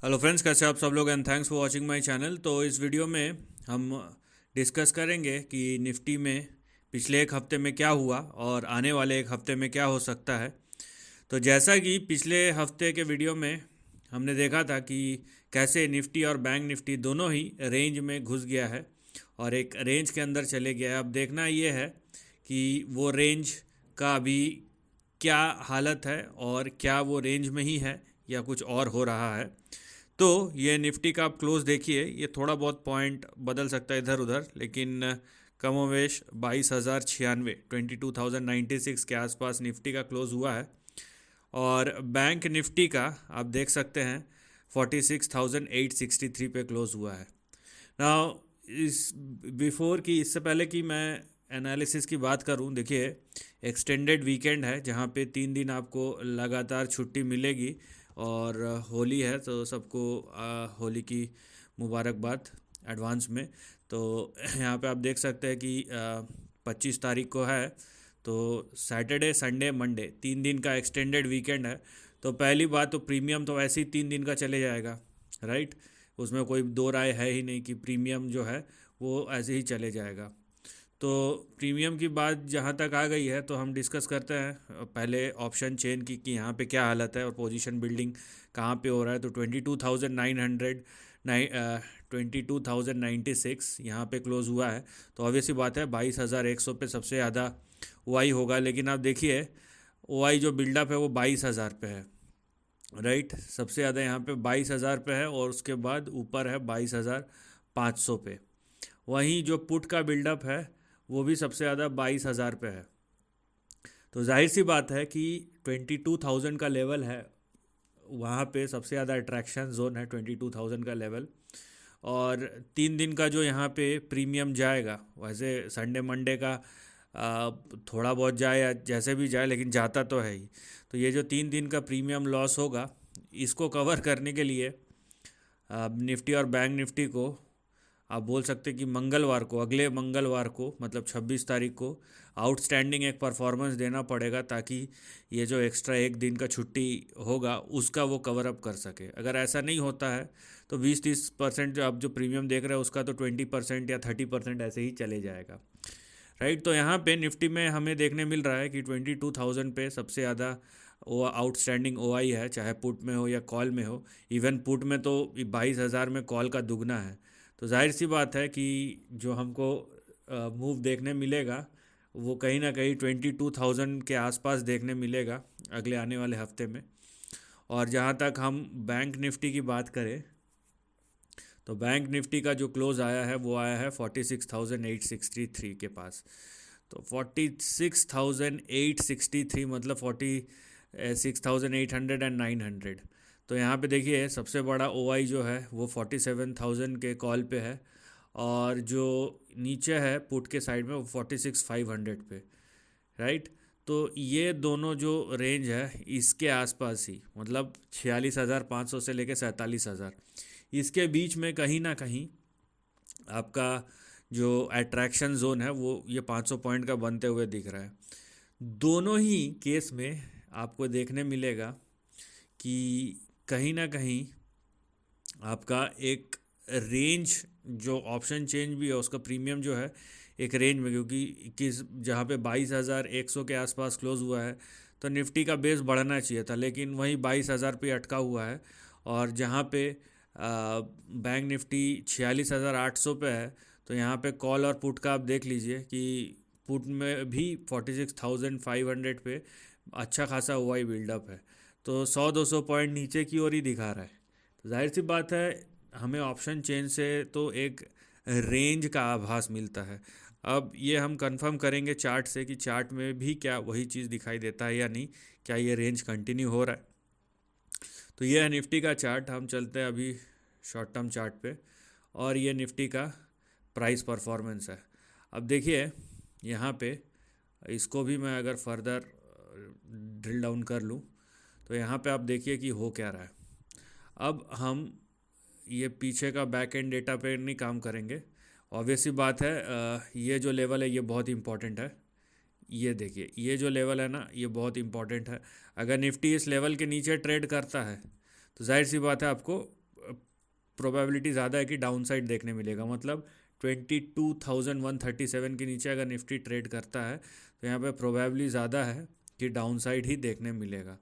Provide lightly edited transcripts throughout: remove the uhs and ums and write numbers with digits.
Hello friends, कैसे आप सब लोग and thanks for watching my channel. तो इस वीडियो में हम डिस्कस करेंगे कि निफ्टी में पिछले एक हफ्ते में क्या हुआ और आने वाले एक हफ्ते में क्या हो सकता है। तो जैसा कि पिछले हफ्ते के वीडियो में हमने देखा था कि कैसे निफ्टी और बैंक निफ्टी दोनों ही रेंज में घुस गया है और एक रेंज के अंदर चले गया है। अब देखना ये है कि वो रेंज का अभी क्या हालत है और क्या वो रेंज में ही है या कुछ और हो रहा है। तो ये निफ्टी का आप क्लोज देखिए, ये थोड़ा बहुत पॉइंट बदल सकता है इधर उधर, लेकिन कमोवेश 22,096 22,096 के आसपास निफ्टी का क्लोज हुआ है। और बैंक निफ्टी का आप देख सकते हैं 46,863 पे क्लोज हुआ है। नाउ इस बिफोर कि इससे पहले कि मैं एनालिसिस की बात करूं, देखिए एक्सटेंडेड वीकेंड है जहां पे 3 दिन आपको लगातार छुट्टी मिलेगी और होली है, तो सबको होली की मुबारकबाद एडवांस में। तो यहाँ पे आप देख सकते हैं कि 25 तारीख को है, तो सैटरडे संडे मंडे 3 दिन का एक्सटेंडेड वीकेंड है। तो पहली बात तो प्रीमियम तो वैसे ही 3 दिन का चले जाएगा, राइट। उसमें कोई दो राय है ही नहीं कि प्रीमियम जो है वो ऐसे ही चले जाएगा। तो प्रीमियम की बात जहाँ तक आ गई है तो हम डिस्कस करते हैं पहले ऑप्शन चेन की कि यहाँ पे क्या हालत है और पोजीशन बिल्डिंग कहाँ पे हो रहा है। तो 22,900 22,096 यहाँ पे क्लोज हुआ है। तो ऑब्वियसली बात है 22,100 पे सबसे ज़्यादा ओआई होगा, लेकिन आप देखिए ओआई जो बिल्डअप है वो 22,000 पे है, राइट। सबसे ज़्यादा यहाँ पे 22,000 पे है और उसके बाद ऊपर है 22,500 पे। वहीं जो पुट का बिल्डअप है वो भी सबसे ज़्यादा 22,000 पे है। तो जाहिर सी बात है कि 22,000 का लेवल है, वहाँ पे सबसे ज़्यादा अट्रैक्शन जोन है 22,000 का लेवल। और 3 दिन का जो यहाँ पे प्रीमियम जाएगा, वैसे संडे मंडे का थोड़ा बहुत जाए या जैसे भी जाए, लेकिन जाता तो है ही। तो ये जो 3 दिन का प्रीमियम लॉस होगा, इसको कवर करने के लिए निफ्टी और बैंक निफ्टी को आप बोल सकते कि मंगलवार को, अगले मंगलवार को मतलब 26 तारीख को आउटस्टैंडिंग एक परफॉर्मेंस देना पड़ेगा, ताकि ये जो एक्स्ट्रा एक दिन का छुट्टी होगा उसका वो कवर अप कर सके। अगर ऐसा नहीं होता है तो 20-30% जो आप जो प्रीमियम देख रहे हैं उसका तो 20% या 30% ऐसे ही चले जाएगा, राइट। तो यहाँ पे निफ्टी में हमें देखने मिल रहा है कि 22,000 पे सबसे ज़्यादा वो आउटस्टैंडिंग ओआई है, चाहे पुट में हो या कॉल में हो। इवन पुट में तो 22,000 में कॉल का दुगना है। तो जाहिर सी बात है कि जो हमको मूव देखने मिलेगा वो कहीं ना कहीं 22,000 के आसपास देखने मिलेगा अगले आने वाले हफ्ते में। और जहाँ तक हम बैंक निफ्टी की बात करें, तो बैंक निफ्टी का जो क्लोज आया है वो आया है 46,863 के पास। तो 46,863 मतलब 46,800 एंड 900। तो यहाँ पे देखिए सबसे बड़ा ओआई जो है वो 47,000 के कॉल पे है, और जो नीचे है पुट के साइड में वो 46,500 पे, राइट। तो ये दोनों जो रेंज है इसके आसपास ही, मतलब 46,500 से लेकर 47,000, इसके बीच में कहीं ना कहीं आपका जो अट्रैक्शन जोन है वो ये 500 पॉइंट का बनते हुए दिख रहा है। दोनों ही केस में आपको देखने मिलेगा कि कहीं ना कहीं आपका एक रेंज, जो ऑप्शन चेंज भी है उसका प्रीमियम जो है एक रेंज में, क्योंकि किस जहाँ पे 22,100 के आसपास क्लोज हुआ है तो निफ्टी का बेस बढ़ना चाहिए था, लेकिन वही 22,000 पे अटका हुआ है। और जहाँ पे बैंक निफ्टी 46,800 पे है, तो यहाँ पे कॉल और पुट का आप देख लीजिए कि पुट में भी 46,500 पे अच्छा खासा ओआई बिल्डअप है। तो 100-200 पॉइंट नीचे की ओर ही दिखा रहा है। तो जाहिर सी बात है हमें ऑप्शन चेंज से तो एक रेंज का आभास मिलता है। अब ये हम कंफर्म करेंगे चार्ट से कि चार्ट में भी क्या वही चीज़ दिखाई देता है या नहीं, क्या ये रेंज कंटिन्यू हो रहा है। तो ये है निफ्टी का चार्ट। हम चलते हैं अभी शॉर्ट टर्म चार्ट पे, और ये निफ्टी का प्राइस परफॉर्मेंस है। अब देखिए यहाँ पे इसको भी मैं अगर फर्दर ड्रिल डाउन कर लूँ तो यहाँ पे आप देखिए कि हो क्या रहा है। अब हम ये पीछे का बैक एंड डेटा पे नहीं काम करेंगे। ऑब्वियसली बात है ये जो लेवल है ये बहुत इंपॉर्टेंट है। ये देखिए ये जो लेवल है ना ये बहुत इंपॉर्टेंट है। अगर निफ्टी इस लेवल के नीचे ट्रेड करता है तो जाहिर सी बात है आपको प्रोबेबिलिटी ज़्यादा है कि डाउन साइड देखने मिलेगा। मतलब 22,137 के नीचे अगर निफ्टी ट्रेड करता है तो यहाँ पे प्रोबेबली ज़्यादा है कि डाउन साइड ही देखने मिलेगा।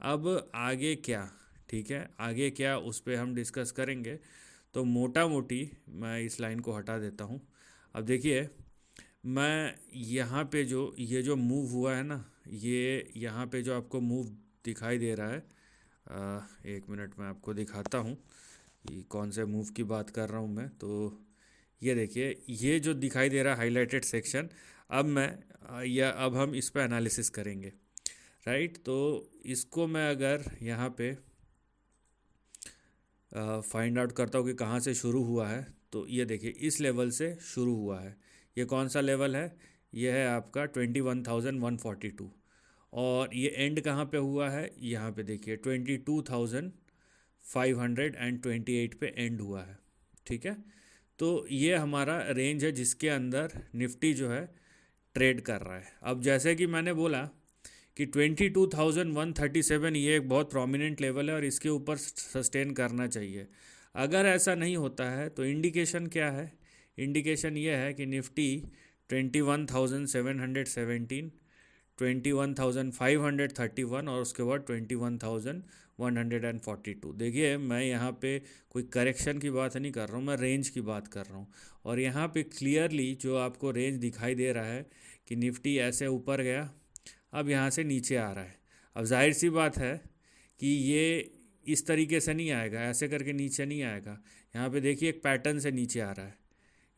अब आगे क्या, ठीक है, आगे क्या उस पर हम डिस्कस करेंगे। तो मोटा मोटी मैं इस लाइन को हटा देता हूँ। अब देखिए, मैं यहाँ पे जो ये जो मूव हुआ है ना, ये यहाँ पे जो आपको मूव दिखाई दे रहा है, एक मिनट में आपको दिखाता हूँ कि कौन से मूव की बात कर रहा हूँ मैं। तो ये देखिए, ये जो दिखाई दे रहा है हाईलाइटेड सेक्शन, अब मैं अब हम इस पर एनालिसिस करेंगे, राइट। तो इसको मैं अगर यहाँ पे फाइंड आउट करता हूँ कि कहाँ से शुरू हुआ है, तो ये देखिए इस लेवल से शुरू हुआ है। ये कौन सा लेवल है? ये है आपका 21,142। और ये एंड कहाँ पे हुआ है? यहाँ पे देखिए 22,528 पे एंड हुआ है, ठीक है। तो ये हमारा रेंज है जिसके अंदर निफ्टी जो है ट्रेड कर रहा है। अब जैसे कि मैंने बोला कि 22,137 ये एक बहुत प्रोमिनेंट लेवल है और इसके ऊपर सस्टेन करना चाहिए। अगर ऐसा नहीं होता है तो इंडिकेशन क्या है? इंडिकेशन ये है कि निफ्टी 21,717, 21,531 और उसके बाद 21,142। देखिए, मैं यहाँ पे कोई करेक्शन की बात नहीं कर रहा हूँ, मैं रेंज की बात कर रहा हूँ। और यहाँ पे क्लियरली जो आपको रेंज दिखाई दे रहा है कि निफ्टी ऐसे ऊपर गया, अब यहाँ से नीचे आ रहा है। अब जाहिर सी बात है कि ये इस तरीके से नहीं आएगा, ऐसे करके नीचे नहीं आएगा। यहाँ पे देखिए एक पैटर्न से नीचे आ रहा है।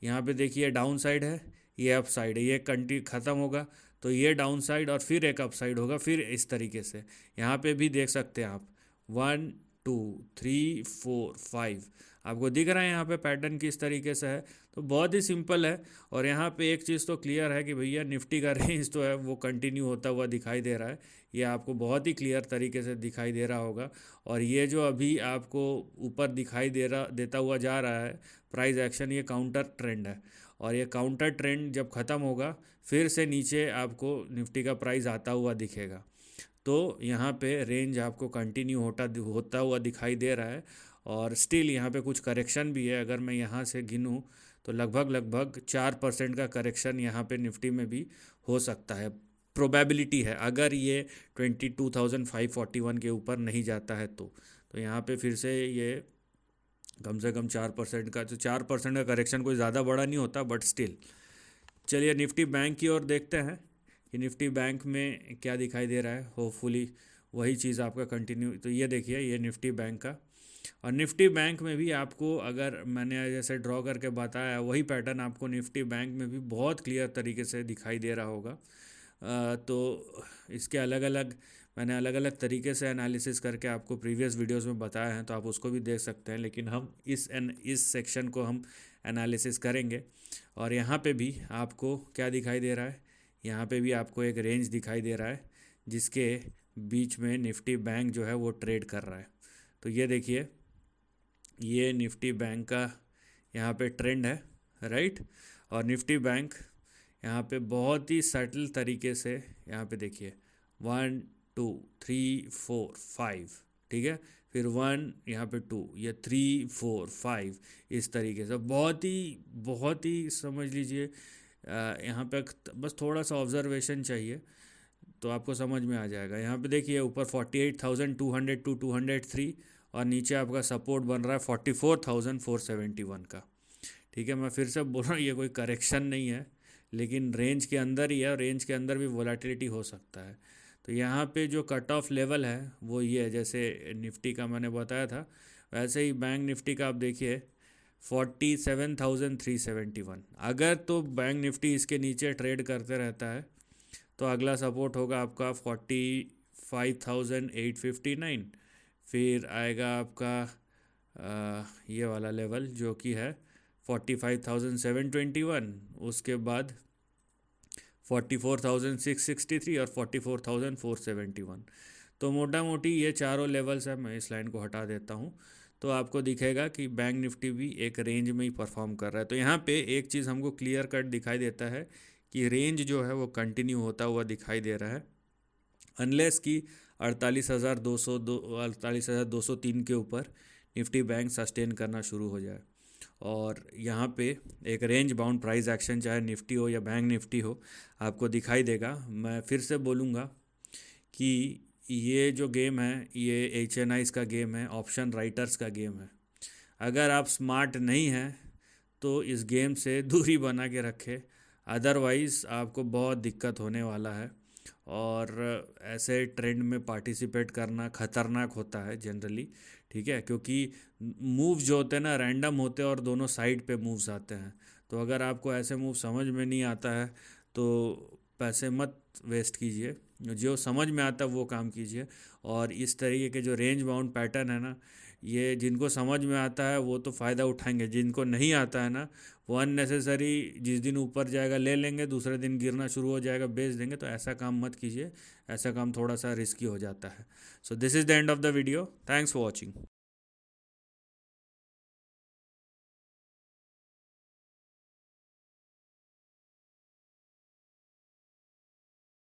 यहाँ पे देखिए डाउन साइड है, ये अप साइड है, ये ख़त्म होगा तो ये डाउन साइड और फिर एक अप साइड होगा, फिर इस तरीके से। यहाँ पे भी देख सकते हैं आप 1 2 3 4 5, आपको दिख रहा है यहाँ पे पैटर्न किस तरीके से है। तो बहुत ही सिंपल है। और यहाँ पे एक चीज़ तो क्लियर है कि भैया निफ्टी का रेंज तो है वो कंटिन्यू होता हुआ दिखाई दे रहा है, ये आपको बहुत ही क्लियर तरीके से दिखाई दे रहा होगा। और ये जो अभी आपको ऊपर दिखाई देता हुआ जा रहा है प्राइस एक्शन, ये काउंटर ट्रेंड है। और ये काउंटर ट्रेंड जब ख़त्म होगा फिर से नीचे आपको निफ्टी का प्राइस आता हुआ दिखेगा। तो यहाँ पे रेंज आपको कंटिन्यू होता हुआ दिखाई दे रहा है। और स्टिल यहाँ पे कुछ करेक्शन भी है। अगर मैं यहाँ से गिनूँ तो लगभग 4% का करेक्शन यहाँ पे निफ्टी में भी हो सकता है, प्रोबेबिलिटी है, अगर ये 22,541 के ऊपर नहीं जाता है तो यहाँ पे फिर से ये कम से कम 4% का, तो 4% का करेक्शन कोई ज़्यादा बड़ा नहीं होता, बट स्टिल। चलिए निफ्टी बैंक की ओर देखते हैं कि निफ्टी बैंक में क्या दिखाई दे रहा है। होपफुली वही चीज़ आपका कंटिन्यू। तो ये देखिए, ये निफ्टी बैंक का, और निफ्टी बैंक में भी आपको, अगर मैंने जैसे ड्रॉ करके बताया वही पैटर्न आपको निफ्टी बैंक में भी बहुत क्लियर तरीके से दिखाई दे रहा होगा। तो इसके मैंने अलग अलग तरीके से एनालिसिस करके आपको प्रीवियस वीडियोस में बताया है, तो आप उसको भी देख सकते हैं। लेकिन हम इस सेक्शन को हम एनालिसिस करेंगे। और यहाँ पे भी आपको क्या दिखाई दे रहा है? यहाँ पे भी आपको एक रेंज दिखाई दे रहा है जिसके बीच में निफ्टी बैंक जो है वो ट्रेड कर रहा है। तो ये देखिए, ये निफ्टी बैंक का यहाँ पे ट्रेंड है, राइट। और निफ्टी बैंक यहाँ पे बहुत ही सटल तरीके से, यहाँ पे देखिए 1 2 3 4 5, ठीक है, फिर 1, यहाँ पे 2, ये 3 4 5, इस तरीके से बहुत ही समझ लीजिए। यहाँ पे बस थोड़ा सा ऑब्जर्वेशन चाहिए तो आपको समझ में आ जाएगा। यहाँ पे देखिए ऊपर 48,200 टू 203, और नीचे आपका सपोर्ट बन रहा है 44,471 का, ठीक है। मैं फिर से बोल रहा हूँ, ये कोई करेक्शन नहीं है, लेकिन रेंज के अंदर ही है, और रेंज के अंदर भी वोलेटिलिटी हो सकता है। तो यहाँ पे जो कट ऑफ लेवल है वो ये है, जैसे निफ्टी का मैंने बताया था वैसे ही बैंक निफ्टी का आप देखिए 47,371। अगर तो बैंक निफ्टी इसके नीचे ट्रेड करते रहता है तो अगला सपोर्ट होगा आपका 45,859, फिर आएगा आपका ये वाला लेवल जो कि है 45,721, उसके बाद 44,663 और 44,471। तो मोटा मोटी ये चारों लेवल्स है। मैं इस लाइन को हटा देता हूँ तो आपको दिखेगा कि बैंक निफ्टी भी एक रेंज में ही परफॉर्म कर रहा है। तो यहाँ पे एक चीज़ हमको क्लियर कट दिखाई देता है कि रेंज जो है वो कंटिन्यू होता हुआ दिखाई दे रहा है, अनलेस कि 48,203 के ऊपर निफ्टी बैंक सस्टेन करना शुरू हो जाए। और यहाँ पे एक रेंज बाउंड प्राइस एक्शन, चाहे निफ्टी हो या बैंक निफ्टी हो, आपको दिखाई देगा। मैं फिर से बोलूँगा कि ये जो गेम है ये HNIs का गेम है, ऑप्शन राइटर्स का गेम है। अगर आप स्मार्ट नहीं हैं तो इस गेम से दूरी बना के रखें, अदरवाइज़ आपको बहुत दिक्कत होने वाला है। और ऐसे ट्रेंड में पार्टिसिपेट करना ख़तरनाक होता है जनरली, ठीक है, क्योंकि मूव जो होते हैं ना रैंडम होते हैं और दोनों साइड पे मूव्स आते हैं। तो अगर आपको ऐसे मूव समझ में नहीं आता है तो पैसे मत वेस्ट कीजिए, जो समझ में आता है वो काम कीजिए। और इस तरीके के जो रेंज बाउंड पैटर्न है ना, ये जिनको समझ में आता है वो तो फ़ायदा उठाएंगे, जिनको नहीं आता है ना वो अननेसेसरी जिस दिन ऊपर जाएगा ले लेंगे, दूसरे दिन गिरना शुरू हो जाएगा बेच देंगे। तो ऐसा काम मत कीजिए, ऐसा काम थोड़ा सा रिस्की हो जाता है। So this is the end of the video, thanks for watching.